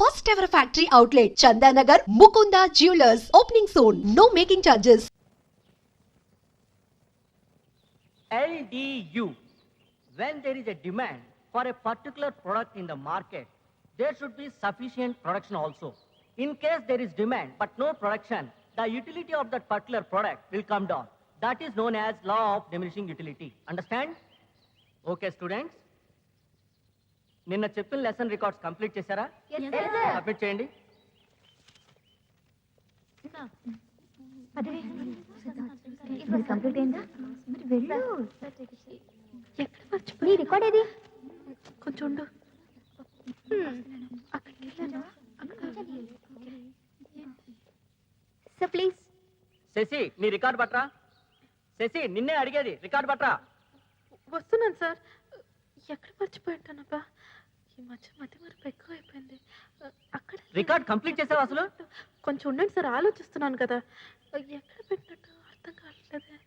first ever factory outlet, Chandanagar, Mukunda Jewelers, opening soon. No making charges. LDU. When there is a demand for a particular product in the market, there should be sufficient production also. In case there is demand but no production, the utility of that particular product will come down. That is known as law of diminishing utility. Understand? Okay, students. నిన్న చెప్పిన lesson records complete చేశారా? Submit చేయండి. Complete అయిందా? మరి వెళ్ళు. ఎక్కడ మర్చిపోయి నీ రికార్డ్ ఏది? కొంచెం ఉండు. అక్కడికి వెళ్ళాను. So please. శశి, నీ రికార్డ్ పట్రా. శశి, నిన్నే అడిగేది, రికార్డ్ పట్రా. వస్తున్నాను సార్. ఎక్కడ మర్చిపోయి ఉంటానబ్బా, ఈ మధ్య మరపు ఎక్కువ అయిపోయింది. అక్కడ రికార్డ్ కంప్లీట్ చేసావా అసలు? కొంచెం ఉండండి సార్, ఆలోచిస్తున్నాను కదా. ఎక్కడ పెట్టినట్టు అర్థం కావట్లేదే.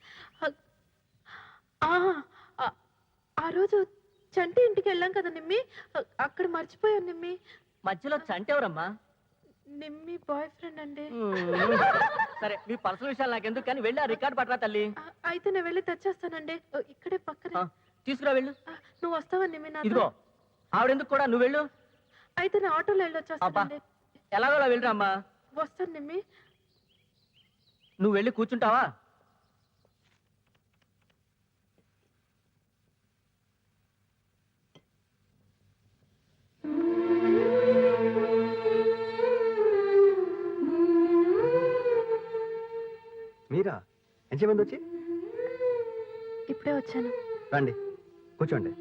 ఆ రోజు చంటి ఇంటికి వెళ్ళాం కదా నిమ్మి, అక్కడ మర్చిపోయాను నిమ్మి. మధ్యలో చంటి ఎవరమ్మా? నిమ్మి బాయ్ ఫ్రెండ్ అండి. సరే, మీ పర్సనల్ విషయాలు నాకెందుకు, కానీ వెళ్ళి ఆ రికార్డ్ పట్రా తల్లి. అయితే నేను వెళ్ళి తెచ్చేస్తానండి, ఇక్కడే పక్కనే. తీసుకురా, వెళ్ళు. నువ్వు వస్తావా నిమ్మి? ఇదిగో ఆవిడెందుకు కూడా, నువ్వు వెళ్ళు. అయితే నేను ఆటోలో వెళ్ళొచ్చేస్తానండి. ఎలాగో వెళ్ళరా అమ్మా. వస్తాను నిమ్మి. నువ్వు వెళ్ళి కూర్చుంటావా? మీరా? ఎంతమంది వచ్చి? ఇప్పుడే వచ్చాను. రండి, కూర్చోండి.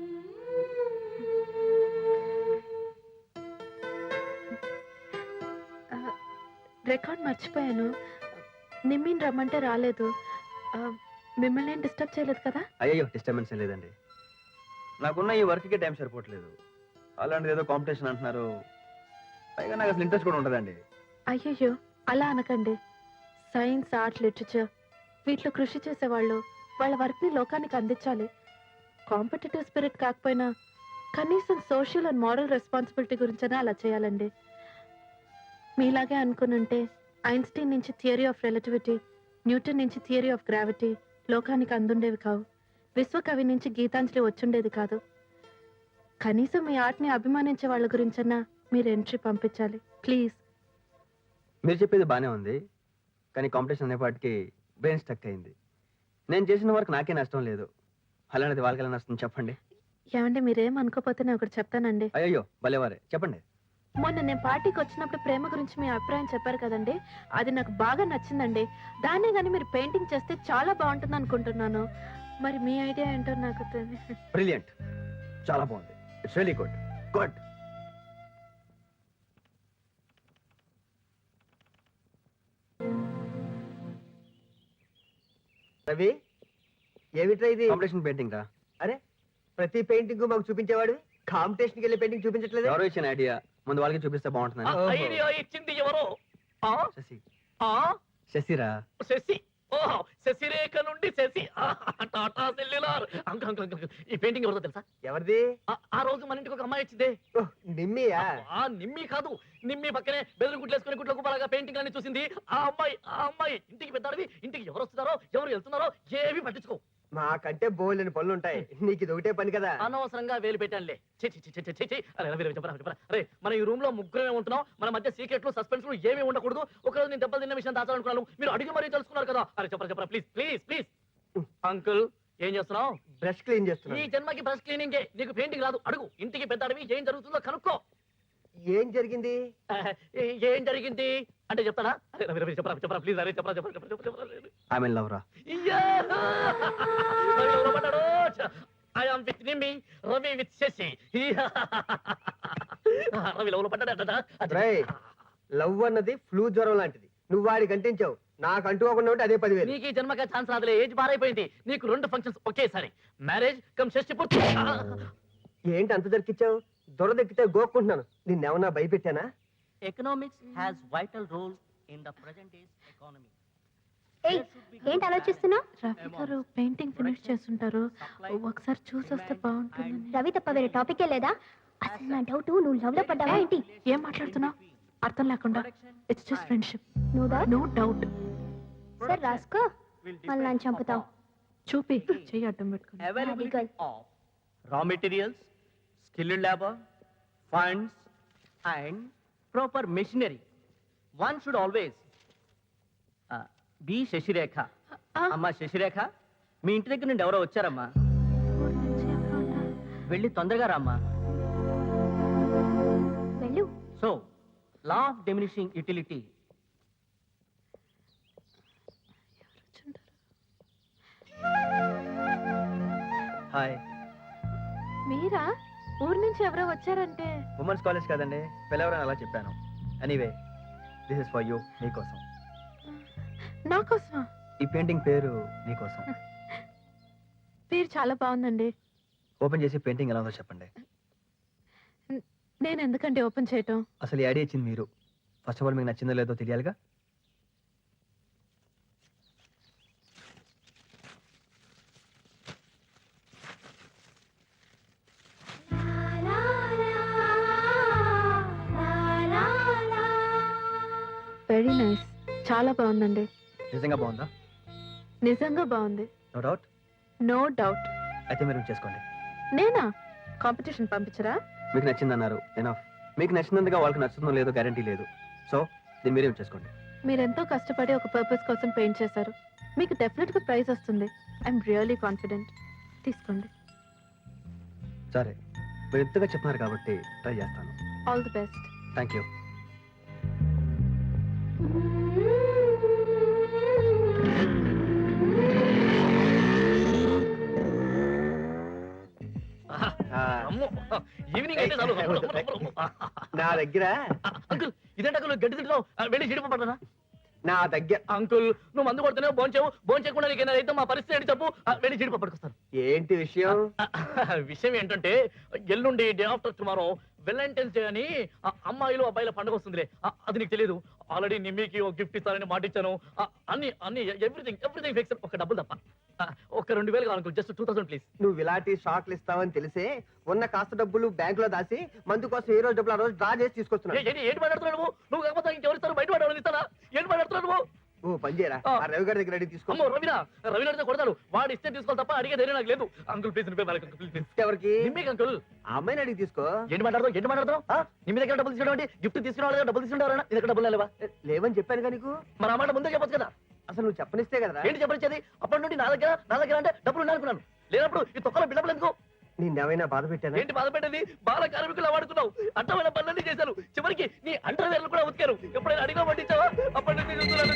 రికార్డ్ మర్చిపోయాను. నిమ్మిని రమ్మంటే రాలేదు. మిమ్మల్ని ఏం డిస్టర్బ్ చేయలేదు కదా? అయ్యో, డిస్టర్బెన్స్ లేదండి. నాకున్న ఈ వర్క్కి టైం సరిపోవట్లేదు. అలాంటిది ఏదో కాంపిటీషన్ అంటున్నారు. పైగా నాకు అసలు ఇంట్రెస్ట్ కూడా ఉంటుందండి. అయ్యయ్యో, అలా అనకండి. సైన్స్, ఆర్ట్, లిటరేచర్ వీటిలో కృషి చేసేవాళ్ళు వాళ్ళ వర్క్ని లోకానికి అందించాలి. కాంపిటేటివ్ స్పిరిట్ కాకపోయినా కనీసం సోషల్ అండ్ మారల్ రెస్పాన్సిబిలిటీ గురించైనా అలా చేయాలండి. మీలాగే అనుకునుంటే ఐన్స్టీన్ నుంచి థియరీ ఆఫ్ రిలేటివిటీ, న్యూటన్ నుంచి థియరీ ఆఫ్ గ్రావిటీ లోకానికి అందుండేవి కావు. విశ్వకవి నుంచి గీతాంజలి వచ్చుండేది కాదు. కనీసం మీ ఆర్ట్ని అభిమానించే వాళ్ళ గురించైనా మీరు ఎంట్రీ పంపించాలి ప్లీజ్. మీరు చెప్పేది బాగానే ఉంది, కానీ కాంపిటీషన్ అనేపాటికి బ్రెయిన్ స్టక్ అయింది. నేను చేసిన వర్క్ నాకే నష్టం లేదు, అలాంటిది వాళ్ళకి ఎలా నష్టం చెప్పండి. ఏమంటే మీరేం అనుకోపోతే నేను ఒకటి చెప్తానండి. అయ్యో, భలేవారే, చెప్పండి. మొన్న నేను పార్టీకి వచ్చినప్పుడు ప్రేమ గురించి మీ అభిప్రాయం చెప్పారు కదండి, అది నాకు బాగా నచ్చిందండి. దాన్నే కానీ మీరు పెయింటింగ్ చేస్తే చాలా బాగుంటుంది అనుకుంటున్నాను. మరి మీ ఐడియా ఏంటో నాకు తెలియదు. బ్రిలియంట్, చాలా బాగుంది. It's really good. Good. Ravi, ఏమిట్రా ఇది? కాంపిటీషన్ పెయింటింగ్ రా. అరే, ప్రతి పెయింటింగ్ మాకు చూపించేవాడు, కాంపిటీషన్కి వెళ్ళి పెయింటింగ్ చూపించట్లేదు. ఎవరో ఇచ్చిన ఐడియా, ముందు వాళ్ళకి చూపిస్తే బాగుంటుంది. ఐడియా ఇచ్చింది ఎవరో? శశి. ఆ శశిరా? శశి. ఓహో, శశిరేఖ నుండి శశి. టాటా సెల్యులార్. ఈ పెయింటింగ్ ఎవరిదో తెలుసా? ఎవరిది? ఆ రోజు మన ఇంటికి ఒక అమ్మాయి వచ్చిందే. నిమ్మియా? నిమ్మి కాదు, నిమ్మి పక్కనే బెదిరి గుడ్లేసుకుని గుడ్ల కుప్పలాగా పెయింటింగ్ అన్ని చూసింది ఆ అమ్మాయి. ఇంటికి పెద్దాడివి, ఇంటికి ఎవరు వస్తున్నారో ఎవరు వెళ్తున్నారో ఏవి పట్టించుకో. మాకంటే బోల్డెని పనులు ఉంటాయి, నీకు ఇది ఒకటే పని కదా. అనవసరంగా వేలు పెట్టానులే. అరే, మనం ఈ రూమ్ లో ముగ్గురమే ఉంటున్నాం, మన మధ్య సీక్రెట్లు సస్పెన్స్లు ఏమీ ఉండకూడదు. ఒకరోజు నేను దెబ్బలు తిన్న విషయం దాచాలనుకున్నాను, మీరు అడిగి మరీ తెలుసుకున్నారు కదా. అరే చెప్పరా ప్లీజ్ ప్లీజ్ ప్లీజ్. అంకుల్, ఏం చేస్తున్నావు? బ్రష్ క్లీన్ చేస్తున్నా. ఈ జన్మకి బ్రష్ క్లీనింగే, నీకు పెయింటింగ్ రాదు. అడుగు, ఇంటికి పెద్దాడివి, ఏం జరుగుతుందో కనుక్కో. ఏం జరిగింది? ఏం జరిగింది అంటే చెప్తాడా? చెప్పరా ప్లీజ్. అరే చెప్పరా. ఐ మీన్ లవ్ రా. I am with Nimi, Ravi with Shashi. Ravi love లో పడ్డాడట. లవ్ అన్నది ఫ్లూ జ్వరం లాంటిది, నువ్వు వాడికి అంటించావు, నాకు అంటుకోకుండా ఉంటే అదే 10,000. నీకు ఈ జన్మగా ఛాన్స్ రాదులే, ఏజ్ బారైపోయింది. నీకు 2 ఫంక్షన్స్ ఒకేసారి, మ్యారేజ్ కమ్ షష్టి పూర్తి. ఏంటి అంత దొరికిచ్చావు? దొరదెక్కితే గోక్కుంటున్నాను, నిన్నేమన్నా భయపెట్టానా? Economics has vital role in the present days economy. ఏంటి ఆలోచిస్తున్నావు? రవి గారు పెయింటింగ్ ఫినిష్ చేస్తుంటారు, ఒకసారి చూసి వస్తే బాగుంటుంది. రవి తప్ప వేరే టాపికే లేదా? అసలు నా డౌట్ నువ్వు లవ్ లో పడ్డావా ఏంటి? ఏం మాట్లాడుతున్నావు అర్థం లేకుండా? It's just friendship, no no doubt. Sir రాసుకో, మళ్ళీ నన్ను చంపుతావు. చూపి చెయ్యి అడ్డం పెట్టుకుని. Availability of raw materials, skilled labor, funds, and proper machinery. One should always be Sasirekha. అమ్మా శశిరేఖ, మీ ఇంటి దగ్గర నుండి ఎవరో వచ్చారమ్మా. వెళ్ళి తొందరగా రామ్మా. వెళ్ళు. So law of diminishing utility. Hi. మీరా? ఊరు నుంచి ఎవరో వచ్చారంటే? ఉమెన్స్ కాలేజ్ కదండి, పిలవరని అలా చెప్పాను. Anyway, this is for you, నీకోసం. నా కోసమా? ఈ పెయింటింగ్ పేరు నీకోసం. పేరు చాలా బాగుందండి. ఓపెన్ చేసి పెయింటింగ్ ఎలా ఉందో చెప్పండి. నేను ఎందుకంటే ఓపెన్ చేయటం? అసలు ఈ ఐడియా ఇచ్చింది మీరు. ఫస్ట్ ఆఫ్ ఆల్ మీకు నచ్చిందో లేదో తెలియాలిగా. వెరీ నైస్, చాలా బాగుందండి. నిజంగా బాగుందా? నిజంగా బాగుంది. No doubt. No doubt. అయితే మీరు చేసుకోండి. నేనా? కాంపిటీషన్ పంపించరా? మీకు నచ్చిందన్నారు, ఎనఫ్. మీకు నచ్చినందుగా వాళ్ళకి నచ్చుతుందో లేదో గ్యారంటీ లేదు. సో దీన్ని మీరేం చేసుకోండి. మీరెంతో కష్టపడి ఒక పర్పస్ కోసం పెయింట్ చేశారు. మీకు డెఫినెట్ గా ప్రైజ్ వస్తుంది. I'm really confident. తీసుకోండి. సరే, మీరు ఎంతగా చెప్తున్నారు కాబట్టి ట్రై చేస్తాను. All the best. Thank you. Evening అయితే చాలు. నా దగ్గర అంకుల్, ఇదేంటి అంకుల్ గడ్డి తింటున్నావు? వెళ్ళి జీడిపడ్డా. నా దగ్గర అంకుల్, నువ్వు మందు కొడుతున్నావు, భోంచేవు చేయకుండా నీకు అయితే మా పరిస్థితి ఏంటి చెప్పు. వెళ్ళి జీడిపప్పు పట్టుకొస్తాను. ఏంటి విషయం? విషయం ఏంటంటే, ఎల్లుండి day after tomorrow Valentine's day అని అమ్మాయిలు అబ్బాయిల పండుగ వస్తుందిలే. అది నీకు తెలియదు. ఆల్రెడీ నిమ్మీకి ఒక గిఫ్ట్ ఇస్తానని మాట ఇచ్చాను. అన్ని ఎవ్రీథింగ్ ఫిక్స్. ఒక డబ్బులు తప్ప. ఒక 2000 కావాలి అంకుల్, జస్ట్ 2000 ప్లీజ్. నువ్వు ఇలాంటి షాక్లు ఇస్తావని తెలిసే ఉన్న కాస్త డబ్బులు బ్యాంక్ లో దాసి మందు కోసం ఏ రోజు డబ్బులు ఆ రోజు డ్రా చేసి తీసుకొస్తున్నావు. ఏంటి మాట్లాడుతున్నావు నువ్వు? కాకపోతే ఇంకెవరు ఇస్తారు? బయట వాడు ఇస్తారా? ఏంటి మాట్లాడుతున్నావు నువ్వు? ఓ పని చేయరా, ఆ రవి గారి దగ్గర అడిగి తీసుకో. అమ్మో, రవి అడిగితే కొడతాడు. వాడు ఇస్తే తీసుకోవాలి తప్ప అడిగే ధైర్యం నాకు లేదు. Uncle please, please. ఎవరికి? నిమ్మీకి అంకుల్. ఆ అమ్మాయిని అడిగి తీసుకో. ఏంటి మాట్లాడుతావు? నిమ్మి దగ్గర డబ్బులు తీసుకోవడం, గిఫ్ట్ తీసుకున్న వాళ్ళ దగ్గర డబ్బులు తీసుకుంటారా? నీ దగ్గర డబ్బులు లేవా? లేవని చెప్పాను కానీ నీకు. మరి ఆ మాట ముందే చెప్పొచ్చు కదా. అసలు నువ్వు చెప్పనిస్తే కదరా. ఏంటి చెప్పొచ్చేది? అప్పటి నుండి నా దగ్గర అంటే డబ్బులు అనుకున్నాను. లేనప్పుడు ఈ తొక్కలో బిడ్డలు ఎందుకు? నిన్నేమైనా బాధ పెట్టానా? ఏంటి బాధ పెట్టేది? బాల కార్మికులు వాడుకున్నావు. అట్టమైన పనులన్నీ చేశాను. చివరికి నీ అండర్వేర్లు కూడా ఉతికారు. ఎప్పుడైనా అడిగా పట్టించావా? అప్పటి నుంచి చూస్తున్నాను.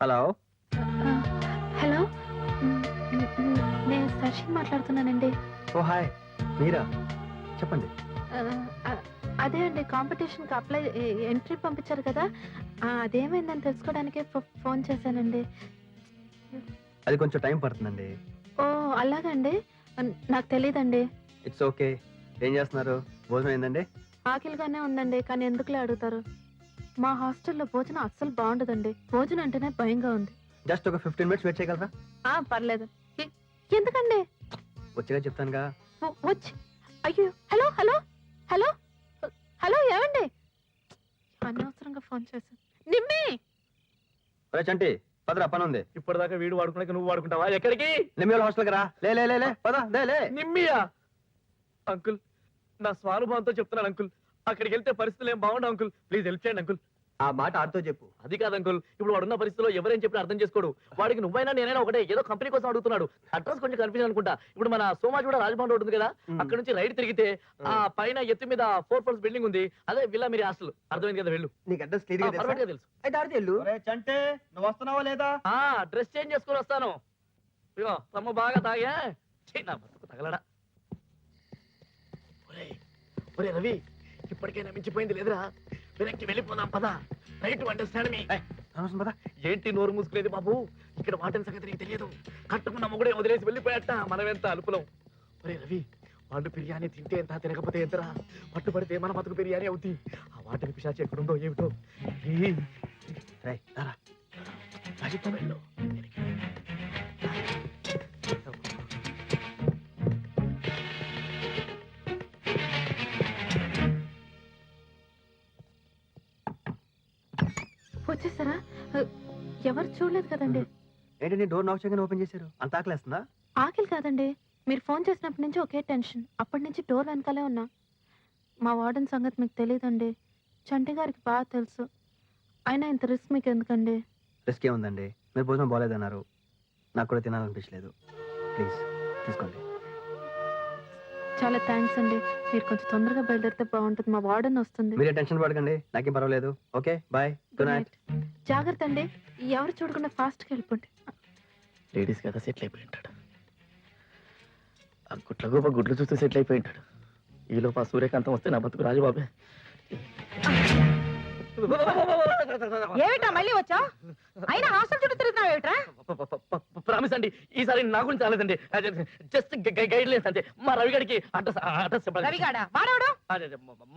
హలో. హలో, నేను సర్షిని మాట్లాడుతున్నానండి. ఓ హాయ్, మీరా? చెప్పండి. అదే అండి, కాంపిటీషన్ కి అప్లై ఎంట్రీ పంపించారు కదా, అదేమైందని తెలుసుకోవడానికే ఫోన్ చేశానండి. అది కొంచెం టైం పడుతుందండి. ఓ అలాగండి, నాకు తెలియదండి. It's okay. ఏం చేస్తున్నారు? భోజనం అయిందండి? ఆకలిగానే ఉందండి, కానీ ఎందుకులే అడుగుతారు? మా హాస్టల్లో భోజనం అస్సలు బాగుండదండి. భోజనం అంటేనే భయంగా ఉంది. జస్ట్ ఒక 15 minutes వెయిట్ చేయగలరా? పర్లేదు. ఎందుకండి? వచ్చేగా చెప్తానుగా. వచ్చి అయ్యో, హలో హలో హలో హలో, ఏమండి? అనవసరంగా ఫోన్ చేశాను. నిమ్మి, ఒరే చంటి, పదరా, పని ఉంది. ఇప్పటిదాకా వీడు వాడుకున్నాక నువ్వు వాడుకుంటావా? ఎక్కడికి? నిమ్మి వాళ్ళ హాస్టల్కి రా. లే పద, లే. నిమ్మియా? అంకుల్, నా స్వానుభవంతో చెప్తున్నాను అంకుల్. అక్కడికి వెళ్తే పరిస్థితులు ఏం బాగుండవు అంకుల్. ప్లీజ్ హెల్ప్ చేయండి అంకుల్. ఆ మాట ఆడుతో చెప్పు. అది కాదు అంకుల్, ఇప్పుడు వాడున్న పరిస్థితిలో ఎవరేం చెప్పినా అర్థం చేసుకోడు. వాడికి నువ్వైనా నేనైనా ఒకటే, ఏదో కంపెనీ కోసం అడుగుతున్నాడు. అడ్రస్ కొంచెం కన్ఫ్యూజన్ అనుకుంటా. ఇప్పుడు మన సోమాజ్ కూడా రాజభవన్ రోడ్ ఉంది కదా, అక్కడ నుంచి రైట్ తిరిగితే ఆ పైన ఎత్తు మీద 4 floors బిల్డింగ్ ఉంది. అదే విల్లా మీరు హాస్టల్. అర్థమైంది కదా? వెళ్ళు. నీకు అడ్రస్ క్లియర్ పర్ఫెక్ట్ గా తెలుసు. అయితే ఆడితే వెళ్ళు. చంటే, నువ్వు వస్తున్నావా లేదా? డ్రెస్ చేంజ్ చేసుకొని వస్తాను. ఇగో రమ్మ బాగా తాగా. నా బతుకు తగలడా. ఒరే రవి, ఇప్పటికైనా మించిపోయింది లేదురా. వెనక్కి వెళ్ళిపోదాం పద. రైట్ అండర్స్టాండ్ మీ. ఏంటి నోరు మూసుకునేది బాబు? ఇక్కడ వాటిని సంగతి నీకు తెలియదు. కట్టుకున్న మొగుడే వదిలేసి వెళ్ళిపోయాట. మనమెంత అలుపులం. ఒరే రవి, వాళ్ళు బిర్యానీ తింటే ఎంత, తినకపోతే ఎంతరా? పట్టుబడితే మన బతుకు బిర్యానీ అవుతుంది. ఆ వాటిని పిశాచి ఎక్కడుందో ఏమిటో. వెళ్ళు. వచ్చేసారా ఎవరు చూడలేదు కదండి. ఏంటండి డోర్ నాక్ చేయగానే ఓపెన్ చేశారు? అంత ఆకలేస్తుందా? ఆకలి కాదండి, మీరు ఫోన్ చేసినప్పటి నుంచి ఒకే టెన్షన్. అప్పటి నుంచి డోర్ వెనకాలే ఉన్నా. మా వార్డెన్ సంగతి మీకు తెలియదండి, చంటి గారికి బాగా తెలుసు. అయినా ఇంత రిస్క్ మీకు ఎందుకండి? రిస్క్ ఏముందండి, మీరు భోజనం బాగాలేదన్నారు, నాకు కూడా తినాలనిపించలేదు. ప్లీజ్ తీసుకోండి. చాలా థ్యాంక్స్ అండి. మీరు కొంచెం తొందరగా బయలుదేరితే బాగుంటుంది, మా వార్డెన్ వస్తుంది. మీరే టెన్షన్ పడకండి, నాకేం పర్వాలేదు. Okay bye, good night. జాగ్రత్త అండి, ఎవరు చూడకుండా ఫాస్ట్గా వెళ్ళిపోండి. లేడీస్ కదా సెటిల్ అయిపోయి ఉంటాడు. ఆ గుట్ల గోప గుడ్లు చూస్తే సెటిల్ అయిపోయి ఉంటాడు. ఈలోపు ఆ సూర్యకాంతం వస్తే నా బతుకు రాజుబాబే. ఏమిటా మళ్ళీ వచ్చా? అయినా హాస్టల్ చుట్టూ తిరుగుతున్నావు ఏమిట్రా? ప్రామిస్ అండి, ఈసారి నా గురించి రాలేదండి, జస్ట్ గైడ్ లైన్స్ అంతే. మా రవిగాడికి అడ్రస్ చెప్పాలి. రవిగాడా వాడవడు?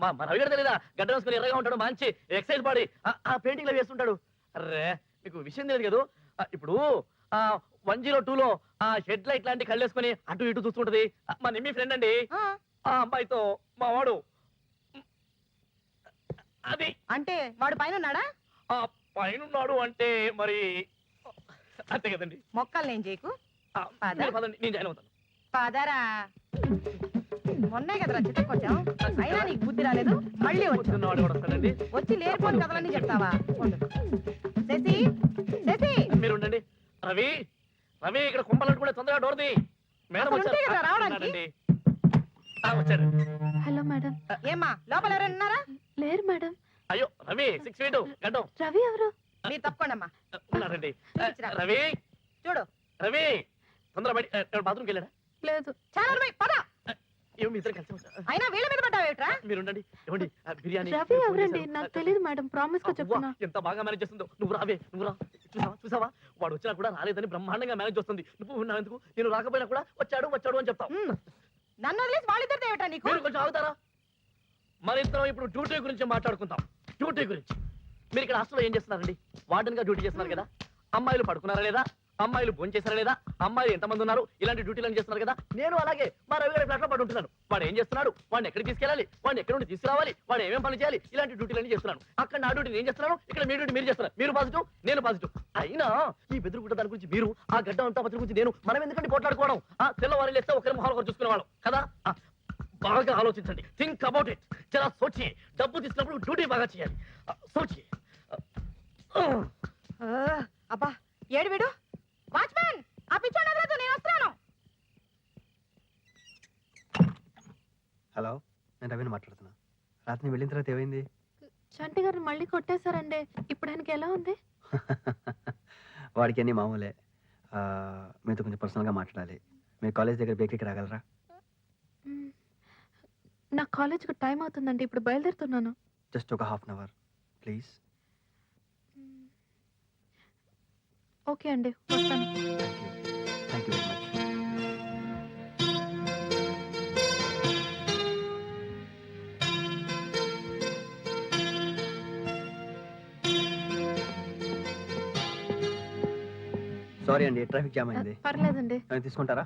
మా రవిగాడు తెలీదా? గడ్డ వేసుకుని ఎర్రగా ఉంటాడు, మంచి ఎక్సైజ్ బాడీ, ఆ పెయింటింగ్ లో వేస్తుంటాడు. అర్రే మీకు విషయం తెలియదు కదా, ఇప్పుడు 102లో ఆ హెడ్ లైట్ లాంటి కళ్ళేసుకుని అటు ఇటు చూస్తుంటది మా నిమ్మి ఫ్రెండ్ అండి. ఆ అమ్మాయితో మా వాడు అది అంటే వాడు పైన ఉన్నాడా? ఆ పైనున్నాడు అంటే మరి అంతే కదండి. మొక్కలు నేను చేయకు. మీరు పదండి, నేను జాయిన్ అవుతాను. పదరా. మొన్నే కదరా చిత్తకొచ్చాం, అయినా నీకు బుద్ధి రాలేదు. మళ్ళీ వాడు కూడా వస్తాడండి. వచ్చి లేనిపోని కథలన్నీ చెప్తావా? శశి, శశి మీరు ఉండండి. రవి, రవి ఇక్కడ కుంపలంటుకుంటే తొందరగా డోర్ది. మేడం అసలు ఉంటే కదా రావడానికి? వచ్చారండి. వచ్చారు. Hello madam. ఏమ్మా లోపల ఎవరైనా ఉన్నారా? లేరు మేడం. అయ్యో రవి 6 feet గడ్డం. రవి ఎవరు? మీరు తప్పకుండా అమ్మా. ఉన్నారండి. చూపించురా. రవి, చూడు. రవి తొందర బయట బాత్రూమ్కి వెళ్ళాడా? లేదు. చాలా పద. ఏమో మీ ఇద్దరు కలిసి వచ్చారు. అయినా వీళ్ళ మీద పడ్డావు ఏమిట్రా? మీరు ఉండండి. ఏమండి బిర్యానీ రవి ఎవరండి? నాకు తెలియదు మేడం, ప్రామిస్ గా చెప్తున్నా. ఎంత బాగా మేనేజ్ చేస్తుందో. నువ్వు రావే, నువ్వు రా. చూసావా వాడు వచ్చినా కూడా రాలేదని బ్రహ్మాండంగా మేనేజ్ చేస్తుంది. నువ్వు ఉన్నావు ఎందుకు? నేను రాకపోయినా కూడా వచ్చాడు వచ్చాడు అని చెప్తావు. నన్ను వదిలేసి వాళ్ళిద్దరితో ఏమిట్రా నీకు? మీరు కొంచెం ఆగుతారా? మన ఇద్దరం ఇప్పుడు డ్యూటీ గురించి మాట్లాడుకుందాం. డ్యూటీ గురించి. మీరు ఇక్కడ హాస్టల్లో ఏం చేస్తున్నారండి? వార్డెన్ గా డ్యూటీ చేస్తున్నారు కదా. అమ్మాయిలు పడుకున్నారా లేదా? అమ్మాయిలు భోంచేసారా లేదా? అమ్మాయిలు ఎంతమంది ఉన్నారు? ఇలాంటి డ్యూటీలను చేస్తున్నారు కదా. నేను అలాగే మా రవి గారి ఫ్లాట్ లో పడి ఉంటున్నాను. వాడు ఏం చేస్తున్నాడు? వాడిని ఎక్కడికి తీసుకెళ్ళాలి? వాడిని ఎక్కడి నుండి తీసుకురావాలి? వాడు ఏమేం పని చేయాలి? ఇలాంటి డ్యూటీలన్నీ చేస్తున్నాను. అక్కడ నా డ్యూటీ నేను చేస్తున్నాను, ఇక్కడ మీ డ్యూటీ మీరు చేస్తున్నారు. మీరు పాజిటివ్, నేను పాజిటివ్. అయినా ఈ బెదురుకుంట దాని గురించి మీరు, ఆ గడ్డ అంతా పత్రి గురించి నేను, మనం ఎందుకంటే పోట్లాడుకోవడం? ఆ తెల్లవారు లేస్తే ఒకరి మొహాలు ఒకరు చూసుకునేవాళ్ళం కదా. బాగా ఆలోచించండి. Think about it. చాలా సోచి. డబ్బు తీసుకున్నప్పుడు డ్యూటీ బాగా చేయాలి. సోచి. అబ్బా ఏడు వీడు. వాచ్మెన్, ఆ పిచ్చోడు వదలొద్దు, నేను వస్తున్నాను. హలో, నేను రవిని మాట్లాడుతున్నా. రాత్రి వెళ్ళిన తర్వాత ఏమైంది? చంటి గారిని మళ్ళీ కొట్టేశారండి. ఇప్పుడు ఆయనకి ఎలా ఉంది? వాడికి అన్ని మామూలే. మీతో కొంచెం పర్సనల్గా మాట్లాడాలి. మీరు కాలేజ్ దగ్గర బేకరీకి రాగలరా? నా కాలేజ్కి టైం అవుతుందండి, ఇప్పుడు బయలుదేరుతున్నాను. జస్ట్ ఒక half an hour please. Okay అండి, వస్తాను. Thank you very much. Sorry అండి, ట్రాఫిక్ జామ్ అయింది. పర్లేదండి, తీసుకుంటారా?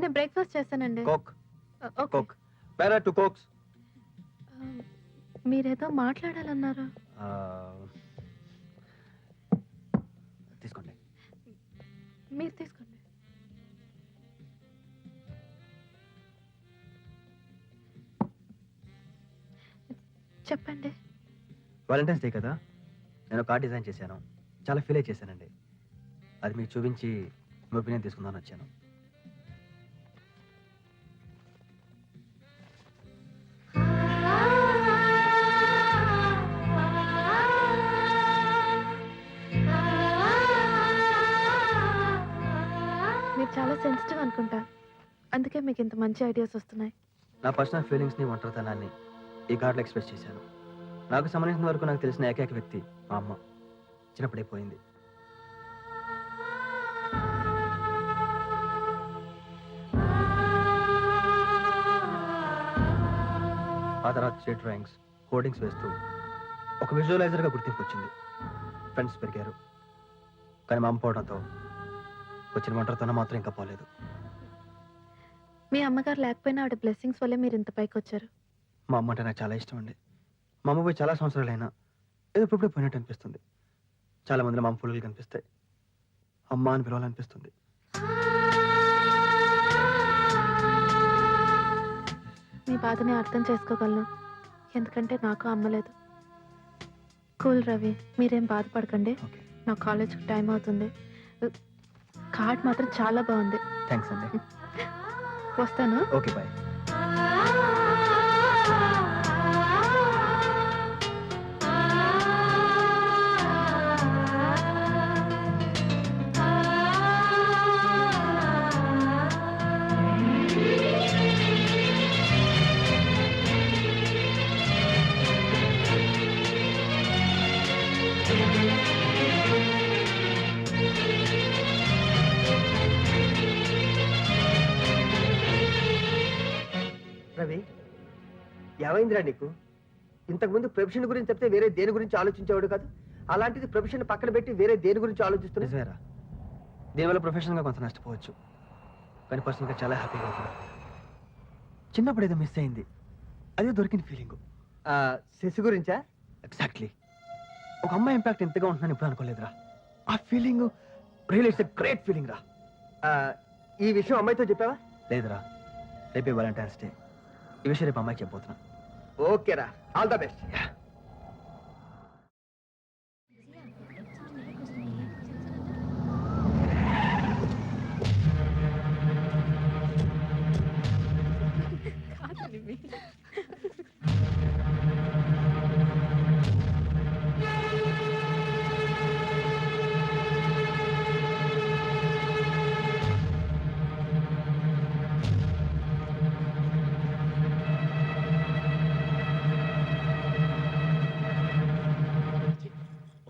నేను బ్రేక్ఫాస్ట్ చేస్తానండి. కోక్. ఓకే. కోక్. పేరా 2 cokes. మీరేదో మాట్లాడాలన్నారు. తీసుకోండి. మీరు తీసుకోండి. చెప్పండి. వాలంటైన్స్ డే కదా, నేను కార్డ్ డిజైన్ చేశాను. చాలా ఫీల్ అయి చేశానండి. అది మీకు చూపించి మీ ఒపీనియన్ తీసుకుందామని వచ్చాను. మీరు చాలా సెన్సిటివ్ అనుకుంటా, అందుకే మీకు ఇంత మంచి ఐడియాస్ వస్తున్నాయి. నా పర్సనల్ ఫీలింగ్స్ని, ఒంటరితనాన్ని ఈ కార్డులో ఎక్స్ప్రెస్ చేశాను. నాకు సంబంధించిన వరకు నాకు తెలిసిన ఏకైక వ్యక్తి మా అమ్మ. చిన్నప్పుడే పోయింది. ఆ తర్వాత స్ట్రీట్ డ్రాయింగ్స్, హోర్డింగ్స్ వేస్తూ ఒక విజువలైజర్గా గుర్తింపు వచ్చింది. ఫ్రెండ్స్ పెరిగారు. కానీ మా అమ్మ పోవడంతో వచ్చిన ఒంటరితనం మాత్రం ఇంకా పోలేదు. మీ అమ్మగారు లేకపోయినా ఆవిడ బ్లెస్సింగ్స్ వల్లే మీరు ఇంత పైకి వచ్చారు. మా అమ్మ అంటే నాకు చాలా ఇష్టం అండి. మా అమ్మ పోయి చాలా సంవత్సరాలైనా ఏదో ఇప్పుడే పోయినట్టు అనిపిస్తుంది. చాలా మందిలో మా ఫుల్లు కనిపిస్తాయి. అమ్మ అని పిలవాలనిపిస్తుంది. మీ బాధని అర్థం చేసుకోగలను, ఎందుకంటే నాకు అమ్మలేదు. కూల్ రవి, మీరేం బాధపడకండి. ఓకే, నా కాలేజ్కి టైం అవుతుంది. కార్డ్ మాత్రం చాలా బాగుంది. థ్యాంక్స్ అండి. వస్తాను. Okay, bye. రవి, ఏమైందిరా నీకు? ఇంతకుముందు ప్రొఫెషన్ గురించి చెప్తే వేరే దేని గురించి ఆలోచించేవాడు కాదు. అలాంటిది ప్రొఫెషన్ పక్కన పెట్టి వేరే దేని గురించి ఆలోచిస్తున్నా. నిజమేరా, దీనివల్ల ప్రొఫెషనల్గా కొంత నష్టపోవచ్చు, కానీ పర్సనల్గా చాలా హ్యాపీగా అవుతున్నా. చిన్నప్పుడు ఏదో మిస్ అయింది, అదే దొరికిన ఫీలింగ్. శశి గురించా? ఎగ్జాక్ట్లీ. ఒక అమ్మాయి ఇంపాక్ట్ ఎంతగా ఉంటుందని ఎప్పుడు అనుకోలేదురా. ఆ feeling real it's a great feeling రా. ఆ, ఈ విషయం అమ్మాయితో చెప్పావా? లేదురా, రేపే వాలంటైన్స్ డే. ఈ విషయం రేపు అమ్మాయికి చెప్పబోతున్నా. ఓకేరా, ఆల్ ద బెస్ట్.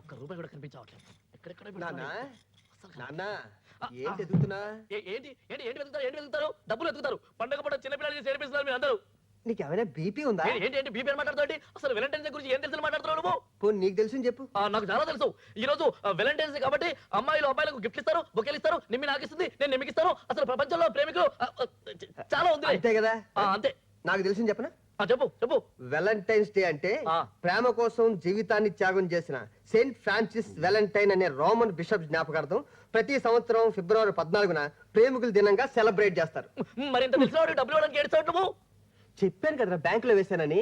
ఒక్క రూపాయి కూడా కనిపించవట్లేదు. ఎక్కడెక్కడ నాన్న, నాన్న, ఆ, ఏంటి ఎదుగుతున్నా? ఏంటి ఏంటి ఏంటి వెతుకుతారు? ఏంటి వెతుకుతారు? డబ్బులు వెతుకుతారు. పండగ పడ చిన్నపిల్లలు చేర్పిస్తున్నారు మీరు అందరూ. నీకేమైనా బీపీ ఉందా? ఏంటి ఏంటి బీపీ అని మాట్లాడుతావు? అసలు వెలంటైన్స్ డే గురించి ఏం తెలుసు మాట్లాడుతున్నావు నువ్వు? పోనీ నీకు తెలుసు చెప్పు. నాకు చాలా తెలుసు. ఈ రోజు వెలంటైన్స్ డే కాబట్టి అమ్మాయిలు అబ్బాయిలకు గిఫ్ట్ ఇస్తారు, బొకేలు ఇస్తారు. నిమ్మి నాకు ఇస్తుంది, నేను నిమ్మికిస్తాను. అసలు ప్రపంచంలో ప్రేమికులు చాలా ఉంది. అంతే కదా? అంతే. నాకు తెలుసు చెప్పనా? చెప్పు చెప్పు. వెలంటైన్స్ డే అంటే ఆ. ప్రేమ కోసం జీవితాన్ని త్యాగం చేసిన సెయింట్ ఫ్రాన్సిస్ వెలంటైన్ అనే రోమన్ బిషప్ జ్ఞాపకార్థం ప్రతి సంవత్సరం ఫిబ్రవరి 14న ప్రేమికుల దినంగా సెలబ్రేట్ చేస్తారు. మరి ఇంత తెలిసిన వాడు డబ్బులు ఇవ్వడానికి ఏడుస్తావు నువ్వు? చెప్పాను కదరా బ్యాంకులో వేశానని.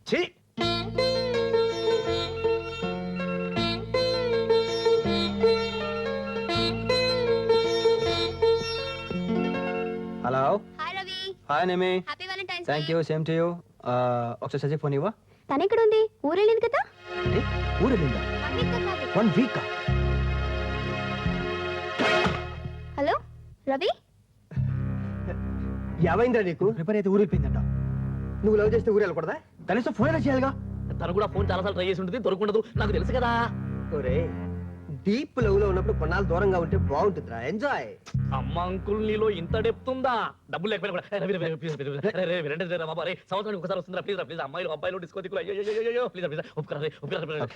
ఛీ! హలో. హాయ్ రవి, హాయ్ నేమి. Happy Valentine's thank you, same to you. ఒకసారి సజీ ఫోన్ ఇవ్వ. తను ఎక్కడ ఉంది? ఊరెళ్ళింది కదా? అంటే ఊరు వెళ్ళిందా? 1 week కాదు. 1 week? హలో రవి, ఏమైందిరా నీకు? ప్రిపేర్ అయితే ఊరు వెళ్ళిపోయిందంట. నువ్వు లవ్ చేస్తే ఊరు వెళ్ళకూడదా? కనీసం ఫోన్ అయినా చేయాలిగా. తను కూడా ఫోన్ చాలా సార్లు ట్రై చేసి ఉంటుంది, దొరకుండదు. నాకు తెలుసు కదా. ఒరే, డీప్ లవ్ లో ఉన్నప్పుడు కొన్నాళ్ళు దూరంగా ఉంటే బాగుంటుందిరా. ఎంజాయ్. అమ్మ అంకుల్, నీలో ఇంత డెప్త్ ఉందా? డబ్బులు లేకపోయినా కూడా Ravi, Ravi, please, please, ray, Valentine's day రా బాబా, రే, సంవత్సరానికి ఒకసారి వస్తుందిరా, ప్లీజ్ రా, ప్లీజ్. అమ్మాయిలు అబ్బాయిలు డిస్కో దిక్కులు, అయ్యో, ఒప్పుకోరా, ఒప్పుకోరా.